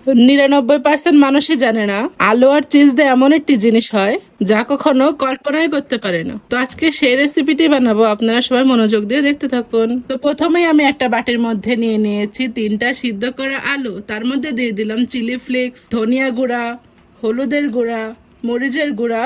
99% মানুষই জানে না আলু আর চিজ দিয়ে এমন একটি জিনিস হয় যা কখনো কল্পনাই করতে পারে না। তো আজকে সেই রেসিপিটি বানাবো, আপনারা সবাই মনোযোগ দিয়ে দেখতে থাকুন। তো প্রথমেই আমি একটা বাটির মধ্যে নিয়ে নিয়েছি 3টা সিদ্ধ করা আলু। তার মধ্যে দিয়ে দিলাম চিলি ফ্লেক্স, ধনিয়া গুঁড়া, হলুদের গুঁড়া, মরিচের গুঁড়া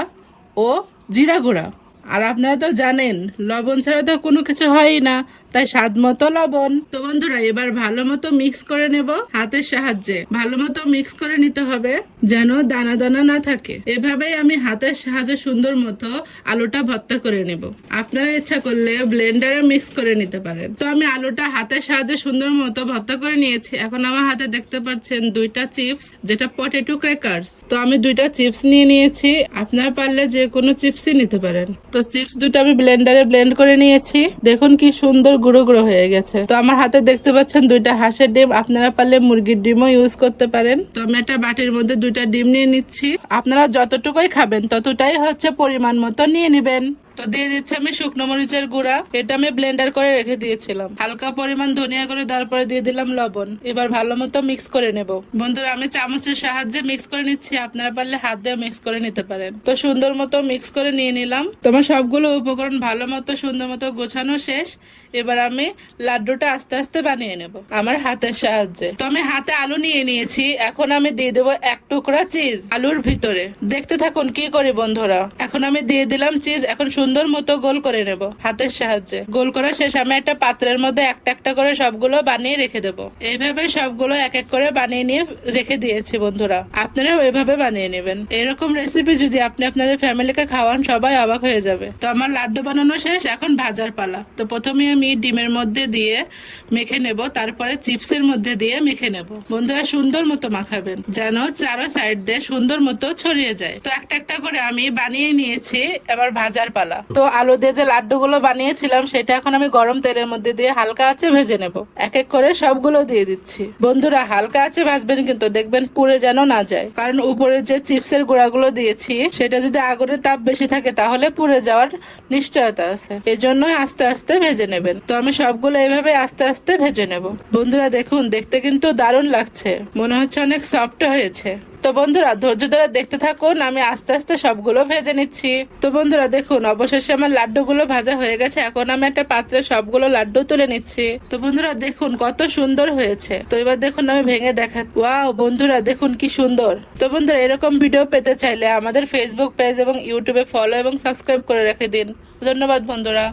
ও জিরা গুঁড়া। আর আপনারা তো জানেন লবণ ছাড়া তো কোনো কিছু হয়ই না, তাই স্বাদ মতো লবণ। তো বন্ধুরা এবার ভালো মতো মিক্স করে নেব হাতের সাহায্যে। ভালো মতো মিক্স করে নিতে হবে যেন দানা দানা না থাকে। এভাবেই আমি হাতের সাহায্যে সুন্দর মতো আলুটা ভর্তা করে নেব। আপনারা ইচ্ছা করলে ব্লেন্ডারে মিক্স করে নিতে পারেন। তো আমি আলুটা হাতের সাহায্যে সুন্দর মতো ভর্তা করে নিয়েছি। এখন আমার হাতে দেখতে পাচ্ছেন 2টা চিপস, যেটা পটেটো ক্র্যাকার্স। তো আমি 2টা চিপস নিয়ে নিয়েছি, আপনারা পারলে যে কোনো চিপসই নিতে পারেন। তো চিপস দুটো আমি ব্লেন্ডারে ব্লেন্ড করে নিয়েছি। দেখুন কি সুন্দর গুঁড়ো গুঁড়ো হয়ে গেছে। তো আমার হাতে দেখতে পাচ্ছেন 2টা হাঁসের ডিম, আপনারা পারলে মুরগির ডিমও ইউজ করতে পারেন। তো আমি একটা বাটির মধ্যে 2টা ডিম নিয়ে নিচ্ছি। আপনারা যতটুকুই খাবেন ততটাই হচ্ছে পরিমাণ মতো নিয়ে নেবেন। তো দিয়ে দিচ্ছি আমি শুকনো মরিচের গুঁড়া, এটা আমি ব্লেন্ডার করে রেখে দিয়েছিলাম। হালকা পরিমাণ ধনিয়া করে দেওয়ার পরে দিয়ে দিলাম লবণ। এবার ভালো মতো মিক্স করে নেব। বন্ধুরা আমি চামচের সাহায্যে মিক্স করে নিচ্ছি, আপনারা পারলে হাত দিয়ে মিক্স করে নিতে পারেন। তো সুন্দর মতো মিক্স করে নিয়ে নিলাম। তোমার সবগুলো উপকরণ ভালো মতো সুন্দর মতো গোছানো শেষ। এবার আমি লাড্ডুটা আস্তে আস্তে বানিয়ে নেব আমার হাতের সাহায্যে। তো আমি হাতে আলু নিয়ে নিয়েছি, এখন আমি দিয়ে দেবো 1 টুকরা চিজ আলুর ভিতরে। দেখতে থাকুন কি করি বন্ধুরা। এখন আমি দিয়ে দিলাম চিজ। এখন সুন্দর মতো গোল করে নেব হাতের সাহায্যে। গোল করা শেষ, আমি একটা পাত্রের মধ্যে একটা একটা করে সবগুলো বানিয়ে রেখে দেবো। এইভাবে সবগুলো এক এক করে বানিয়ে নিয়ে রেখে দিয়েছি বন্ধুরা, আপনারাও এভাবে বানিয়ে নেবেন। এরকম রেসিপি যদি আপনি আপনাদের ফ্যামিলিকে খাওয়ান সবাই অবাক হয়ে যাবে। তো আমার লাড্ডু বানানো শেষ, এখন ভাজার পালা। তো প্রথমে আমি ডিমের মধ্যে দিয়ে মেখে নেব, তারপরে চিপসের মধ্যে দিয়ে মেখে নেব। বন্ধুরা সুন্দর মতো মাখাবেন যেন চারো সাইড দিয়ে সুন্দর মতো ছড়িয়ে যায়। তো একটা একটা করে আমি বানিয়ে নিয়েছি, এবার ভাজার পালা। তো আলু দিয়ে যে লাড্ডুগুলো বানিয়েছিলাম সেটা এখন আমি গরম তেলের মধ্যে দিয়ে হালকা আঁচে ভেজে নেব। এক এক করে সবগুলো দিয়ে দিচ্ছি। বন্ধুরা হালকা আঁচে ভাজবেন, কিন্তু দেখবেন পুড়ে যেন না যায়, কারণ উপরে যে চিপসের গুঁড়াগুলো দিয়েছি সেটা যদি আগুনের তাপ বেশি থাকে তাহলে পুড়ে যাওয়ার নিশ্চয়তা আছে। এজন্যই আস্তে আস্তে ভেজে নেবেন। তো আমি সবগুলো এইভাবে আস্তে আস্তে ভেজে নেব। বন্ধুরা দেখুন দেখতে কিন্তু দারুণ লাগছে, মনে হচ্ছে অনেক সফট হয়েছে। তো বন্ধুরা ধৈর্য ধরে দেখতে থাকুন, আমি আস্তে আস্তে সবগুলো ভেজে নিচ্ছি। তো বন্ধুরা দেখুন অবশেষে আমার লাড্ডুগুলো ভাজা হয়ে গেছে। এখন আমি একটা পাত্রে সবগুলো লাড্ডু তুলে নিচ্ছি। তো বন্ধুরা দেখুন কত সুন্দর হয়েছে। তো এবার দেখুন আমি ভেঙে দেখা, ওয়াও বন্ধুরা দেখুন কি সুন্দর। তো বন্ধুরা এরকম ভিডিও পেতে চাইলে আমাদের ফেসবুক পেজ এবং ইউটিউবে ফলো এবং সাবস্ক্রাইব করে রেখে দিন। ধন্যবাদ বন্ধুরা।